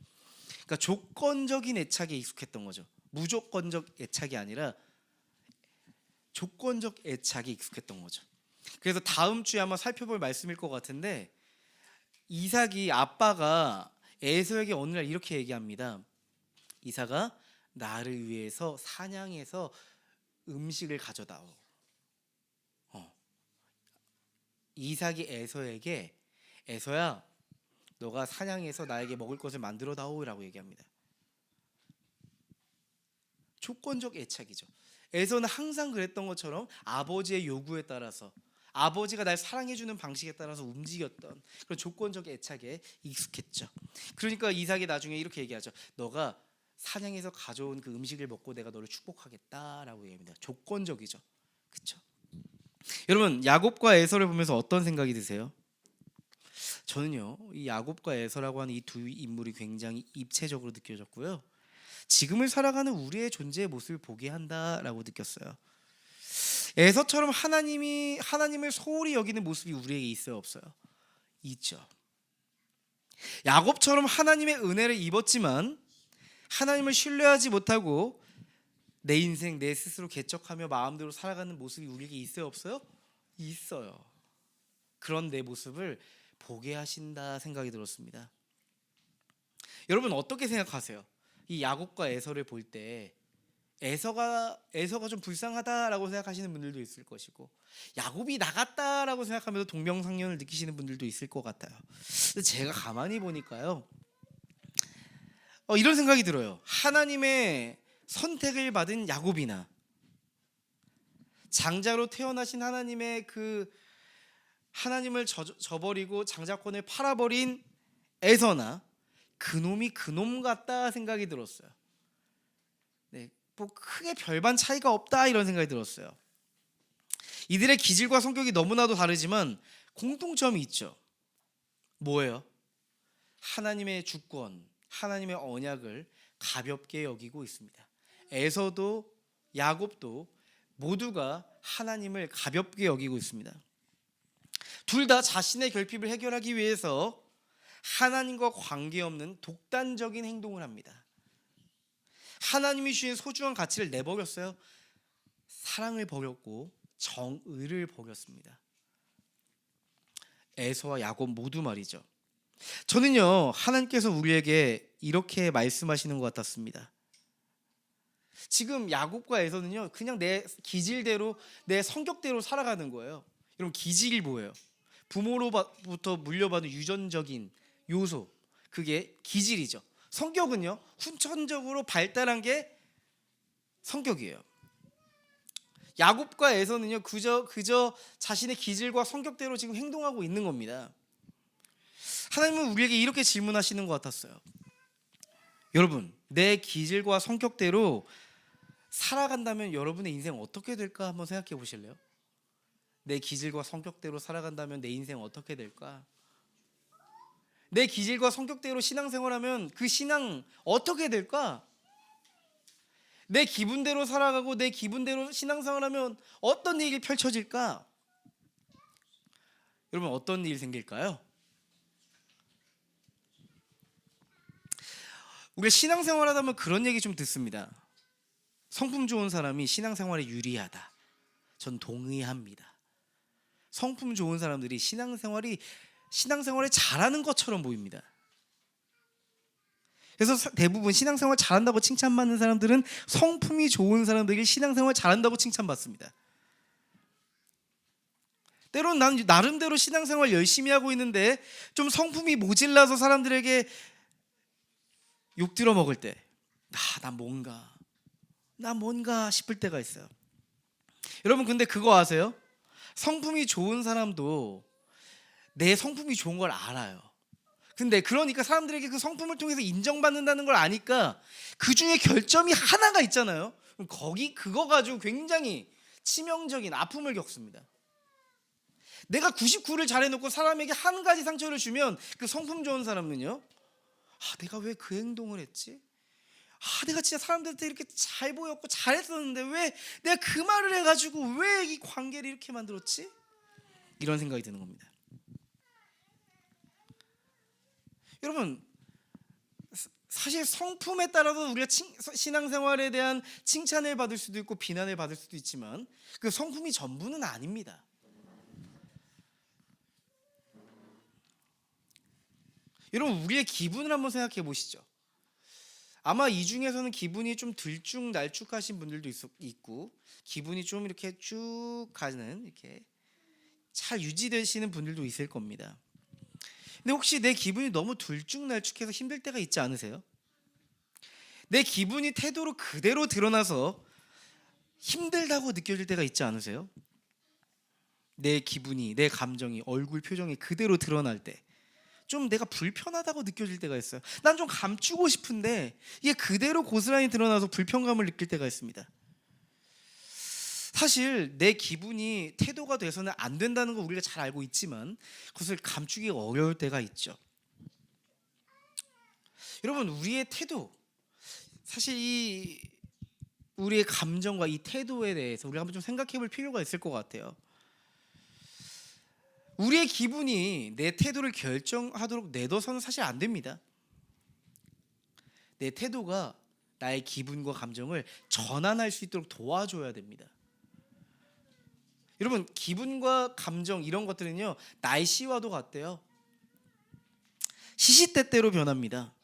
그러니까 조건적인 애착에 익숙했던 거죠. 무조건적 애착이 아니라 조건적 애착에 익숙했던 거죠. 그래서 다음 주에 한번 살펴볼 말씀일 것 같은데, 이삭이 아빠가 에서에게 어느 날 이렇게 얘기합니다. 이삭아, 나를 위해서 사냥해서 음식을 가져다오. 이삭이 에서에게, 에서야, 너가 사냥해서 나에게 먹을 것을 만들어 다오라고 얘기합니다. 조건적 애착이죠. 에서는 항상 그랬던 것처럼 아버지의 요구에 따라서, 아버지가 날 사랑해주는 방식에 따라서 움직였던 그런 조건적 애착에 익숙했죠. 그러니까 이삭이 나중에 이렇게 얘기하죠. 너가 사냥해서 가져온 그 음식을 먹고 내가 너를 축복하겠다라고 얘기합니다. 조건적이죠. 그렇죠? 여러분, 야곱과 에서를 보면서 어떤 생각이 드세요? 저는요, 이 야곱과 에서라고 하는 이 두 인물이 굉장히 입체적으로 느껴졌고요, 지금을 살아가는 우리의 존재의 모습을 보게 한다라고 느꼈어요. 에서처럼 하나님을 소홀히 여기는 모습이 우리에게 있어요, 없어요? 있죠. 야곱처럼 하나님의 은혜를 입었지만 하나님을 신뢰하지 못하고 내 인생 내 스스로 개척하며 마음대로 살아가는 모습이 우리에게 있어요, 없어요? 있어요. 그런 내 모습을 보게 하신다 생각이 들었습니다. 여러분 어떻게 생각하세요? 이 야곱과 에서를 볼 때 에서가 좀 불쌍하다라고 생각하시는 분들도 있을 것이고, 야곱이 나갔다라고 생각하면서 동병상련을 느끼시는 분들도 있을 것 같아요. 근데 제가 가만히 보니까요, 이런 생각이 들어요. 하나님의 선택을 받은 야곱이나 장자로 태어나신 하나님의 그 하나님을 저버리고 장자권을 팔아버린 에서나 그놈이 그놈 같다 생각이 들었어요. 네, 뭐 크게 별반 차이가 없다 이런 생각이 들었어요. 이들의 기질과 성격이 너무나도 다르지만 공통점이 있죠. 뭐예요? 하나님의 주권, 하나님의 언약을 가볍게 여기고 있습니다. 에서도 야곱도 모두가 하나님을 가볍게 여기고 있습니다. 둘 다 자신의 결핍을 해결하기 위해서 하나님과 관계없는 독단적인 행동을 합니다. 하나님이 주신 소중한 가치를 내버렸어요. 사랑을 버렸고 정의를 버렸습니다. 에서와 야곱 모두 말이죠. 저는요, 하나님께서 우리에게 이렇게 말씀하시는 것 같았습니다. 지금 야곱과 에서는요, 그냥 내 기질대로 내 성격대로 살아가는 거예요. 여러분, 기질이 뭐예요? 부모로부터 물려받은 유전적인 요소, 그게 기질이죠. 성격은요, 후천적으로 발달한 게 성격이에요. 야곱과 에서는요, 그저 자신의 기질과 성격대로 지금 행동하고 있는 겁니다. 하나님은 우리에게 이렇게 질문하시는 것 같았어요. 여러분, 내 기질과 성격대로 살아간다면 여러분의 인생 어떻게 될까 한번 생각해 보실래요? 내 기질과 성격대로 살아간다면 내 인생 어떻게 될까? 내 기질과 성격대로 신앙생활하면 그 신앙 어떻게 될까? 내 기분대로 살아가고 내 기분대로 신앙생활하면 어떤 일이 펼쳐질까? 여러분, 어떤 일이 생길까요? 우리가 신앙생활하다 보면 그런 얘기 좀 듣습니다. 성품 좋은 사람이 신앙생활에 유리하다. 전 동의합니다. 성품 좋은 사람들이 신앙생활에 잘하는 것처럼 보입니다. 그래서 대부분 신앙생활 잘한다고 칭찬받는 사람들은 성품이 좋은 사람들이 신앙생활 잘한다고 칭찬받습니다. 때로는 난 나름대로 신앙생활 열심히 하고 있는데 좀 성품이 모질라서 사람들에게 욕 들어 먹을 때, 나 뭔가 싶을 때가 있어요. 여러분, 근데 그거 아세요? 성품이 좋은 사람도 내 성품이 좋은 걸 알아요. 근데 그러니까 사람들에게 그 성품을 통해서 인정받는다는 걸 아니까 그 중에 결점이 하나가 있잖아요. 그거 가지고 굉장히 치명적인 아픔을 겪습니다. 내가 99를 잘해놓고 사람에게 한 가지 상처를 주면 그 성품 좋은 사람은요, 내가 왜 그 행동을 했지? 내가 진짜 사람들한테 이렇게 잘 보였고 잘했었는데 왜 내가 그 말을 해가지고 왜 이 관계를 이렇게 만들었지? 이런 생각이 드는 겁니다. 여러분, 사실 성품에 따라서 우리가 신앙생활에 대한 칭찬을 받을 수도 있고 비난을 받을 수도 있지만 그 성품이 전부는 아닙니다. 여러분, 우리의 기분을 한번 생각해 보시죠. 아마 이 중에서는 기분이 좀 들쭉날쭉하신 분들도 있고 기분이 좀 이렇게 쭉 가는, 이렇게 잘 유지되시는 분들도 있을 겁니다. 근데 혹시 내 기분이 너무 들쭉날쭉해서 힘들 때가 있지 않으세요? 내 기분이 태도로 그대로 드러나서 힘들다고 느껴질 때가 있지 않으세요? 내 기분이, 내 감정이 얼굴 표정이 그대로 드러날 때 좀 내가 불편하다고 느껴질 때가 있어요. 난 좀 감추고 싶은데 이게 그대로 고스란히 드러나서 불편감을 느낄 때가 있습니다. 사실 내 기분이 태도가 돼서는 안 된다는 거 우리가 잘 알고 있지만 그것을 감추기가 어려울 때가 있죠. 여러분, 우리의 태도, 사실 우리의 감정과 이 태도에 대해서 우리가 한번 좀 생각해 볼 필요가 있을 것 같아요. 우리의 기분이 내 태도를 결정하도록 내둬서는 사실 안 됩니다. 내 태도가 나의 기분과 감정을 전환할 수 있도록 도와줘야 됩니다. 여러분, 기분과 감정 이런 것들은요, 날씨와도 같대요. 시시때때로 변합니다.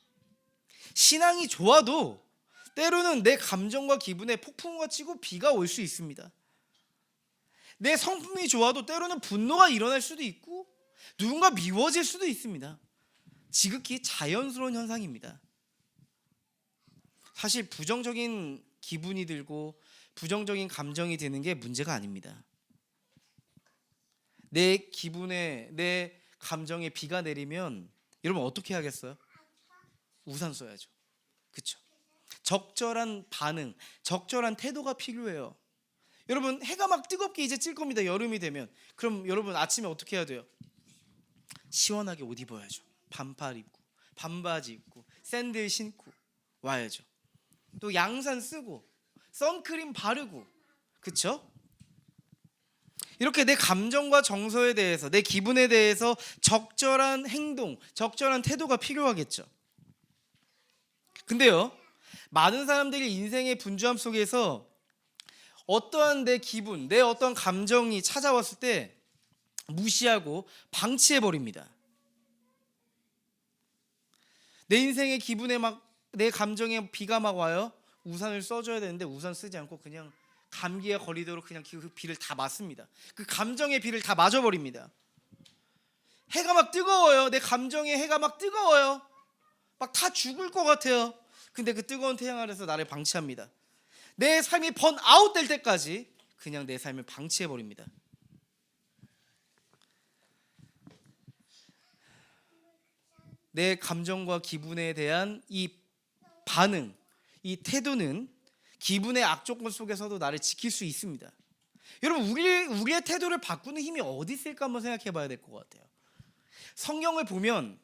신앙이 좋아도 때로는 내 감정과 기분에 폭풍우가 치고 비가 올 수 있습니다. 내 성품이 좋아도 때로는 분노가 일어날 수도 있고 누군가 미워질 수도 있습니다. 지극히 자연스러운 현상입니다. 사실 부정적인 기분이 들고 부정적인 감정이 드는 게 문제가 아닙니다. 내 기분에, 내 감정에 비가 내리면 여러분 어떻게 하겠어요? 우산 써야죠. 그렇죠? 적절한 반응, 적절한 태도가 필요해요. 여러분, 해가 막 뜨겁게 이제 찔 겁니다. 여름이 되면. 그럼 여러분 아침에 어떻게 해야 돼요? 시원하게 옷 입어야죠. 반팔 입고, 반바지 입고, 샌들 신고 와야죠. 또 양산 쓰고, 선크림 바르고, 그쵸? 이렇게 내 감정과 정서에 대해서, 내 기분에 대해서 적절한 행동, 적절한 태도가 필요하겠죠. 근데요, 많은 사람들이 인생의 분주함 속에서 어떠한 내 기분, 내 어떤 감정이 찾아왔을 때 무시하고 방치해버립니다. 내 인생의 기분에 내 감정에 비가 막 와요. 우산을 써줘야 되는데 우산 쓰지 않고 그냥 감기에 걸리도록 그냥 그 비를 다 맞습니다. 그 감정의 비를 다 맞아버립니다. 해가 막 뜨거워요. 내 감정에 해가 막 뜨거워요. 막 다 죽을 것 같아요. 근데 그 뜨거운 태양 아래서 나를 방치합니다. 내 삶이 번아웃 될 때까지 그냥 내 삶을 방치해버립니다. 내 감정과 기분에 대한 이 반응, 이 태도는 기분의 악조건 속에서도 나를 지킬 수 있습니다. 여러분, 우리의 태도를 바꾸는 힘이 어디 있을까 한번 생각해 봐야 될 것 같아요. 성경을 보면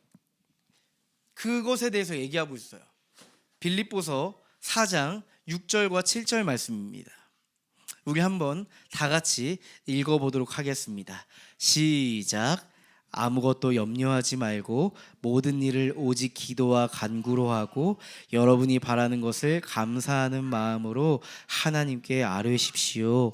그것에 대해서 얘기하고 있어요. 빌립보서 4장 6절과 7절 말씀입니다. 우리 한번 다 같이 읽어보도록 하겠습니다. 시작. 아무것도 염려하지 말고 모든 일을 오직 기도와 간구로 하고 여러분이 바라는 것을 감사하는 마음으로 하나님께 아뢰십시오.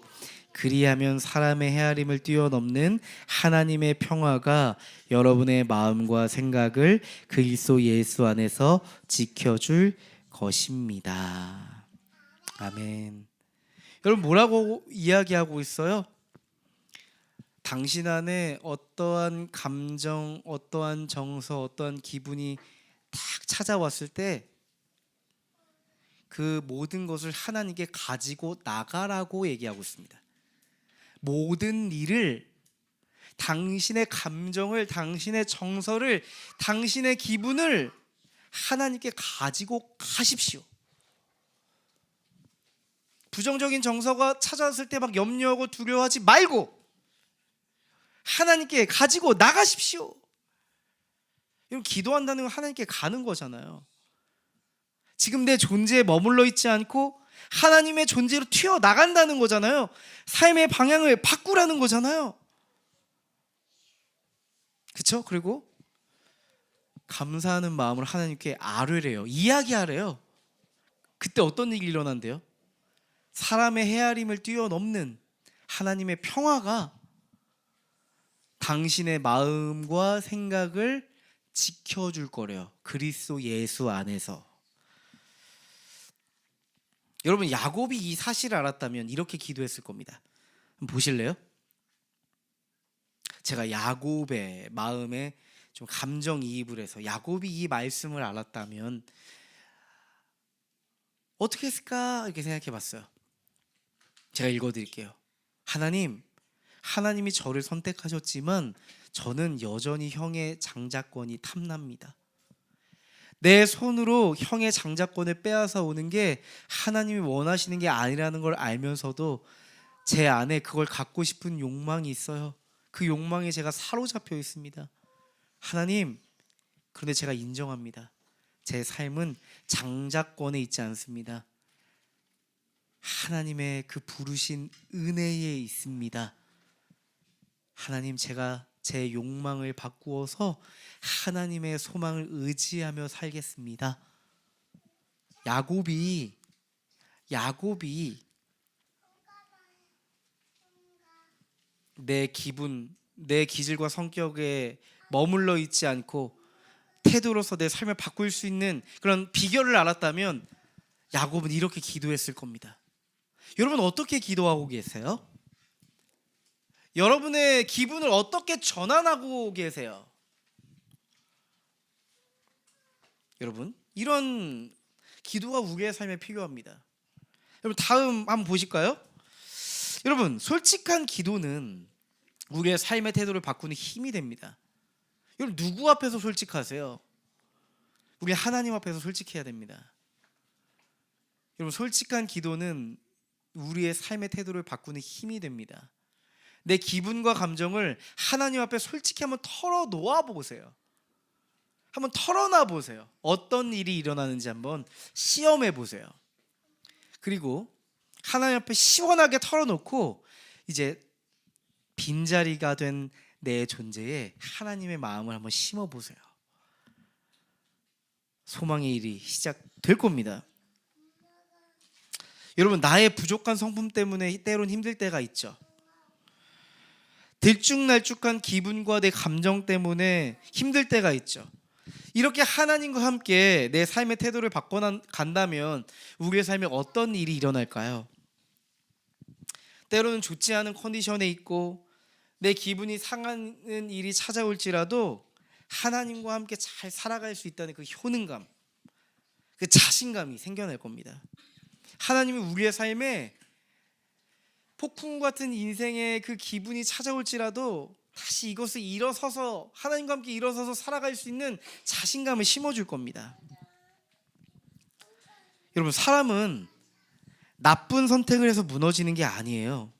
그리하면 사람의 헤아림을 뛰어넘는 하나님의 평화가 여러분의 마음과 생각을 그리스도 예수 안에서 지켜줄 것입니다. 아멘. 여러분, 뭐라고 이야기하고 있어요? 당신 안에 어떠한 감정, 어떠한 정서, 어떠한 기분이 딱 찾아왔을 때 그 모든 것을 하나님께 가지고 나가라고 얘기하고 있습니다. 모든 일을, 당신의 감정을, 당신의 정서를, 당신의 기분을 하나님께 가지고 가십시오. 부정적인 정서가 찾아왔을 때 막 염려하고 두려워하지 말고 하나님께 가지고 나가십시오. 이건 기도한다는 건 하나님께 가는 거잖아요. 지금 내 존재에 머물러 있지 않고 하나님의 존재로 튀어나간다는 거잖아요. 삶의 방향을 바꾸라는 거잖아요. 그쵸? 그리고 감사하는 마음으로 하나님께 아뢰래요. 이야기하래요. 그때 어떤 일이 일어난대요? 사람의 헤아림을 뛰어넘는 하나님의 평화가 당신의 마음과 생각을 지켜줄 거래요. 그리스도 예수 안에서. 여러분, 야곱이 이 사실을 알았다면 이렇게 기도했을 겁니다. 한번 보실래요? 제가 야곱의 마음에 좀 감정이입을 해서 야곱이 이 말씀을 알았다면 어떻게 했을까 이렇게 생각해 봤어요. 제가 읽어드릴게요. 하나님이 저를 선택하셨지만 저는 여전히 형의 장자권이 탐납니다. 내 손으로 형의 장자권을 빼앗아 오는 게 하나님이 원하시는 게 아니라는 걸 알면서도 제 안에 그걸 갖고 싶은 욕망이 있어요. 그 욕망에 제가 사로잡혀 있습니다. 하나님, 그런데 제가 인정합니다. 제 삶은 장자권에 있지 않습니다. 하나님의 그 부르신 은혜에 있습니다. 하나님, 제가 제 욕망을 바꾸어서 하나님의 소망을 의지하며 살겠습니다. 야곱이 내 기분, 내 기질과 성격에 머물러 있지 않고 태도로서 내 삶을 바꿀 수 있는 그런 비결을 알았다면 야곱은 이렇게 기도했을 겁니다. 여러분, 어떻게 기도하고 계세요? 여러분의 기분을 어떻게 전환하고 계세요? 여러분, 이런 기도가 우리의 삶에 필요합니다. 여러분, 다음 한번 보실까요? 여러분, 솔직한 기도는 우리의 삶의 태도를 바꾸는 힘이 됩니다. 여러분, 누구 앞에서 솔직하세요? 우리 하나님 앞에서 솔직해야 됩니다. 여러분, 솔직한 기도는 우리의 삶의 태도를 바꾸는 힘이 됩니다. 내 기분과 감정을 하나님 앞에 솔직히 한번 털어놓아 보세요. 한번 털어놔 보세요. 어떤 일이 일어나는지 한번 시험해 보세요. 그리고 하나님 앞에 시원하게 털어놓고 이제 빈자리가 된 내 존재에 하나님의 마음을 한번 심어 보세요. 소망의 일이 시작될 겁니다. 여러분, 나의 부족한 성품 때문에 때론 힘들 때가 있죠. 들쭉날쭉한 기분과 내 감정 때문에 힘들 때가 있죠. 이렇게 하나님과 함께 내 삶의 태도를 바꿔간다면 우리의 삶에 어떤 일이 일어날까요? 때로는 좋지 않은 컨디션에 있고 내 기분이 상하는 일이 찾아올지라도 하나님과 함께 잘 살아갈 수 있다는 그 효능감, 그 자신감이 생겨날 겁니다. 하나님이 우리의 삶에 폭풍 같은 인생의 그 기분이 찾아올지라도 다시 이것을 일어서서 하나님과 함께 일어서서 살아갈 수 있는 자신감을 심어줄 겁니다. 여러분, 사람은 나쁜 선택을 해서 무너지는 게 아니에요.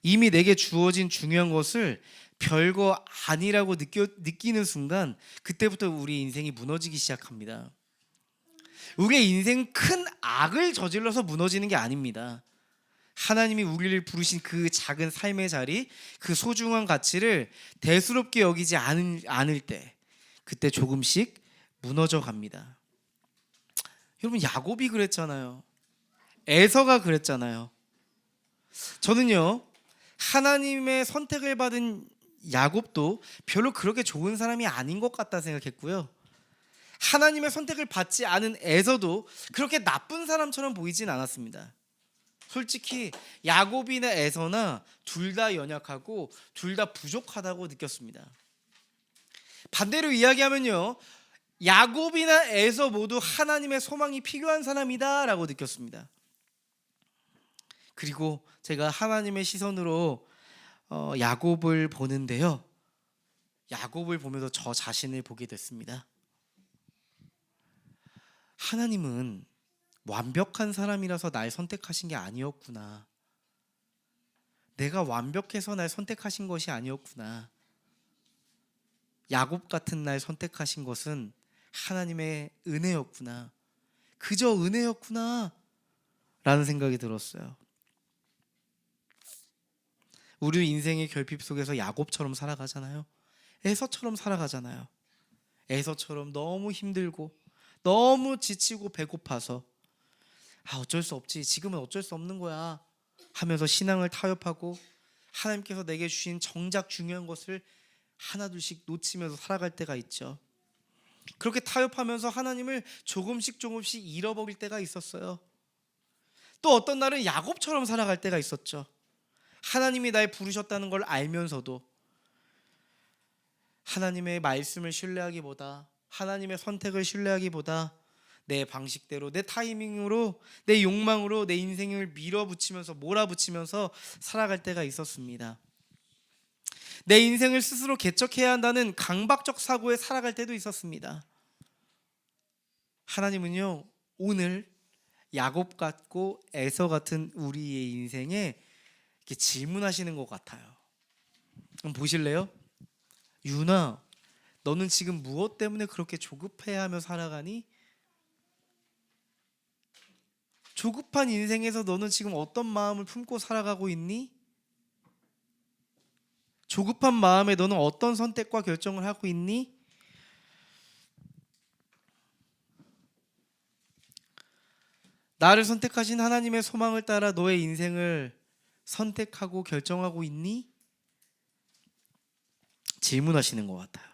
이미 내게 주어진 중요한 것을 별거 아니라고 느끼는 순간 그때부터 우리 인생이 무너지기 시작합니다. 우리의 인생은 큰 악을 저질러서 무너지는 게 아닙니다. 하나님이 우리를 부르신 그 작은 삶의 자리, 그 소중한 가치를 대수롭게 여기지 않을 때 그때 조금씩 무너져 갑니다. 여러분, 야곱이 그랬잖아요. 에서가 그랬잖아요. 저는요, 하나님의 선택을 받은 야곱도 별로 그렇게 좋은 사람이 아닌 것 같다 생각했고요. 하나님의 선택을 받지 않은 에서도 그렇게 나쁜 사람처럼 보이진 않았습니다. 솔직히 야곱이나 에서나 둘 다 연약하고 둘 다 부족하다고 느꼈습니다. 반대로 이야기하면요, 야곱이나 에서 모두 하나님의 소망이 필요한 사람이다 라고 느꼈습니다. 그리고 제가 하나님의 시선으로 야곱을 보는데요, 야곱을 보면서 저 자신을 보게 됐습니다. 하나님은 완벽한 사람이라서 날 선택하신 게 아니었구나. 내가 완벽해서 날 선택하신 것이 아니었구나. 야곱 같은 날 선택하신 것은 하나님의 은혜였구나. 그저 은혜였구나 라는 생각이 들었어요. 우리 인생의 결핍 속에서 야곱처럼 살아가잖아요. 에서처럼 살아가잖아요. 에서처럼 너무 힘들고 너무 지치고 배고파서 어쩔 수 없지, 지금은 어쩔 수 없는 거야 하면서 신앙을 타협하고 하나님께서 내게 주신 정작 중요한 것을 하나둘씩 놓치면서 살아갈 때가 있죠. 그렇게 타협하면서 하나님을 조금씩 잃어버릴 때가 있었어요. 또 어떤 날은 야곱처럼 살아갈 때가 있었죠. 하나님이 날 부르셨다는 걸 알면서도 하나님의 말씀을 신뢰하기보다, 하나님의 선택을 신뢰하기보다 내 방식대로, 내 타이밍으로, 내 욕망으로 내 인생을 밀어붙이면서 몰아붙이면서 살아갈 때가 있었습니다. 내 인생을 스스로 개척해야 한다는 강박적 사고에 살아갈 때도 있었습니다. 하나님은요, 오늘 야곱 같고 에서 같은 우리의 인생에 이렇게 질문하시는 것 같아요. 그럼 보실래요? 유나, 너는 지금 무엇 때문에 그렇게 조급해하며 살아가니? 조급한 인생에서 너는 지금 어떤 마음을 품고 살아가고 있니? 조급한 마음에 너는 어떤 선택과 결정을 하고 있니? 나를 선택하신 하나님의 소망을 따라 너의 인생을 선택하고 결정하고 있니? 질문하시는 것 같아요.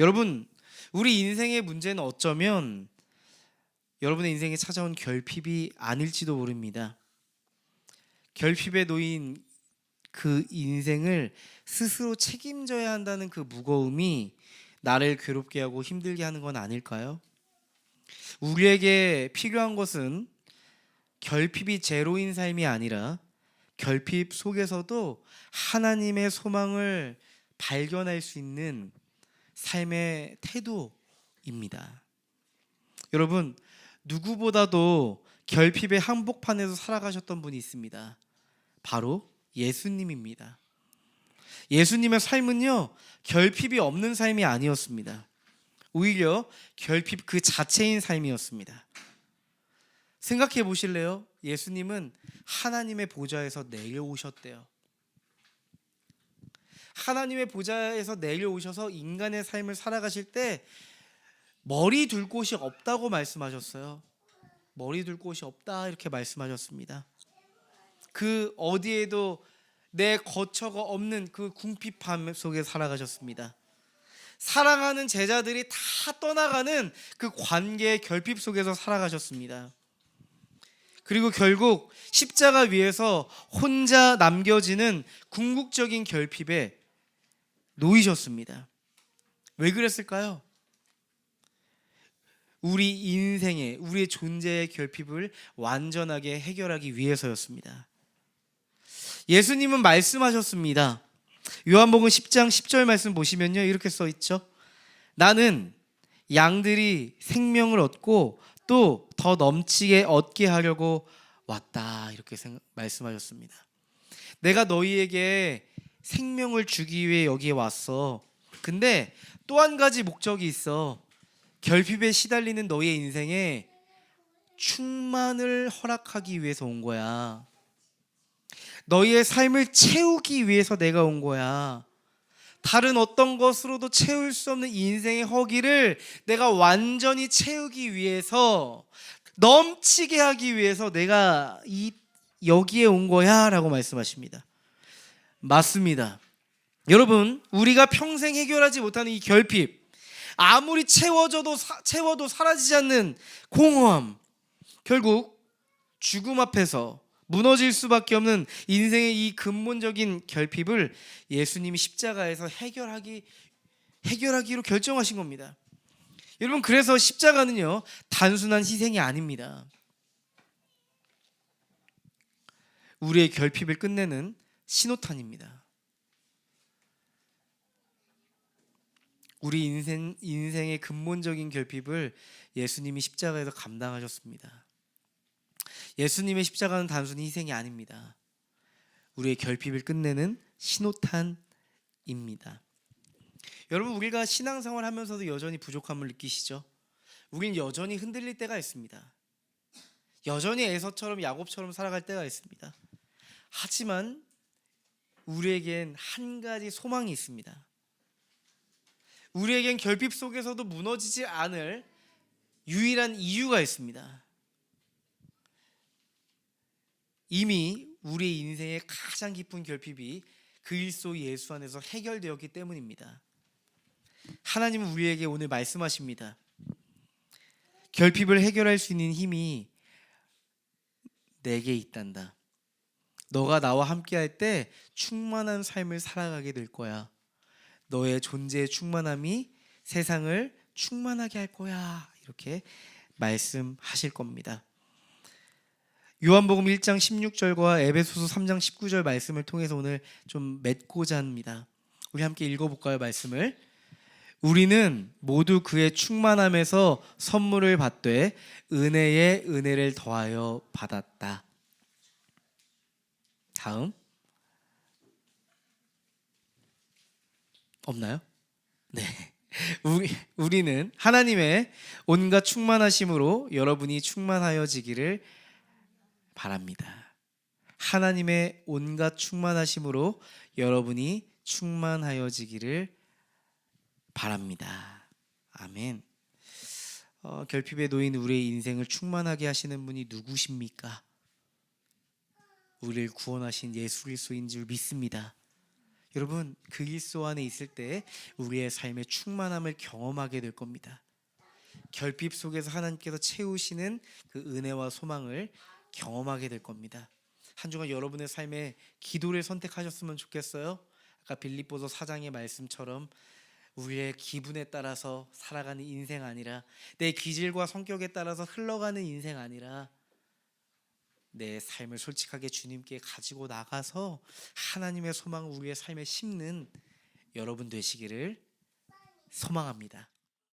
여러분, 우리 인생의 문제는 어쩌면 여러분의 인생에 찾아온 결핍이 아닐지도 모릅니다. 결핍에 놓인 그 인생을 스스로 책임져야 한다는 그 무거움이 나를 괴롭게 하고 힘들게 하는 건 아닐까요? 우리에게 필요한 것은 결핍이 제로인 삶이 아니라 결핍 속에서도 하나님의 소망을 발견할 수 있는 삶의 태도입니다. 여러분, 누구보다도 결핍의 한복판에서 살아가셨던 분이 있습니다. 바로 예수님입니다. 예수님의 삶은요, 결핍이 없는 삶이 아니었습니다. 오히려 결핍 그 자체인 삶이었습니다. 생각해 보실래요? 예수님은 하나님의 보좌에서 내려오셨대요. 하나님의 보좌에서 내려오셔서 인간의 삶을 살아가실 때 머리 둘 곳이 없다고 말씀하셨어요. 머리 둘 곳이 없다, 이렇게 말씀하셨습니다. 그 어디에도 내 거처가 없는 그 궁핍함 속에 살아가셨습니다. 사랑하는 제자들이 다 떠나가는 그 관계의 결핍 속에서 살아가셨습니다. 그리고 결국 십자가 위에서 혼자 남겨지는 궁극적인 결핍에 놓이셨습니다. 왜 그랬을까요? 우리 인생의, 우리의 존재의 결핍을 완전하게 해결하기 위해서였습니다. 예수님은 말씀하셨습니다. 요한복음 10장 10절 말씀 보시면요, 이렇게 써 있죠. 나는 양들이 생명을 얻고 또 더 넘치게 얻게 하려고 왔다, 이렇게 말씀하셨습니다. 내가 너희에게 생명을 주기 위해 여기에 왔어. 근데 또 한 가지 목적이 있어. 결핍에 시달리는 너희의 인생에 충만을 허락하기 위해서 온 거야. 너희의 삶을 채우기 위해서 내가 온 거야. 다른 어떤 것으로도 채울 수 없는 인생의 허기를 내가 완전히 채우기 위해서, 넘치게 하기 위해서 내가 여기에 온 거야 라고 말씀하십니다. 맞습니다. 여러분, 우리가 평생 해결하지 못하는 이 결핍, 아무리 채워도 사라지지 않는 공허함, 결국 죽음 앞에서 무너질 수밖에 없는 인생의 이 근본적인 결핍을 예수님이 십자가에서 해결하기로 결정하신 겁니다. 여러분, 그래서 십자가는요, 단순한 희생이 아닙니다. 우리의 결핍을 끝내는 신호탄입니다. 우리 인생의 근본적인 결핍을 예수님이 십자가에서 감당하셨습니다. 예수님의 십자가는 단순히 희생이 아닙니다. 우리의 결핍을 끝내는 신호탄입니다. 여러분, 우리가 신앙생활 하면서도 여전히 부족함을 느끼시죠? 우린 여전히 흔들릴 때가 있습니다. 여전히 에서처럼 야곱처럼 살아갈 때가 있습니다. 하지만 우리에겐 한 가지 소망이 있습니다. 우리에겐 결핍 속에서도 무너지지 않을 유일한 이유가 있습니다. 이미 우리의 인생의 가장 깊은 결핍이 그리스도 예수 안에서 해결되었기 때문입니다. 하나님은 우리에게 오늘 말씀하십니다. 결핍을 해결할 수 있는 힘이 내게 있단다. 너가 나와 함께할 때 충만한 삶을 살아가게 될 거야. 너의 존재의 충만함이 세상을 충만하게 할 거야. 이렇게 말씀하실 겁니다. 요한복음 1장 16절과 에베소서 3장 19절 말씀을 통해서 오늘 좀 맺고자 합니다. 우리 함께 읽어볼까요? 말씀을. 우리는 모두 그의 충만함에서 선물을 받되 은혜에 은혜를 더하여 받았다. 다음. 없나요? 네. 우리는 하나님의 온갖 충만하심으로 여러분이 충만하여지기를 바랍니다. 하나님의 온갖 충만하심으로 여러분이 충만하여지기를 바랍니다. 아멘. 결핍에 놓인 우리의 인생을 충만하게 하시는 분이 누구십니까? 우리를 구원하신 예수 그리스도인 줄 믿습니다. 여러분, 그리스도 안에 있을 때 우리의 삶의 충만함을 경험하게 될 겁니다. 결핍 속에서 하나님께서 채우시는 그 은혜와 소망을 경험하게 될 겁니다. 한 주간 여러분의 삶에 기도를 선택하셨으면 좋겠어요. 아까 빌립보서 4장의 말씀처럼 우리의 기분에 따라서 살아가는 인생 아니라, 내 기질과 성격에 따라서 흘러가는 인생 아니라, 내 삶을 솔직하게 주님께 가지고 나가서 하나님의 소망을 우리의 삶에 심는 여러분 되시기를 소망합니다.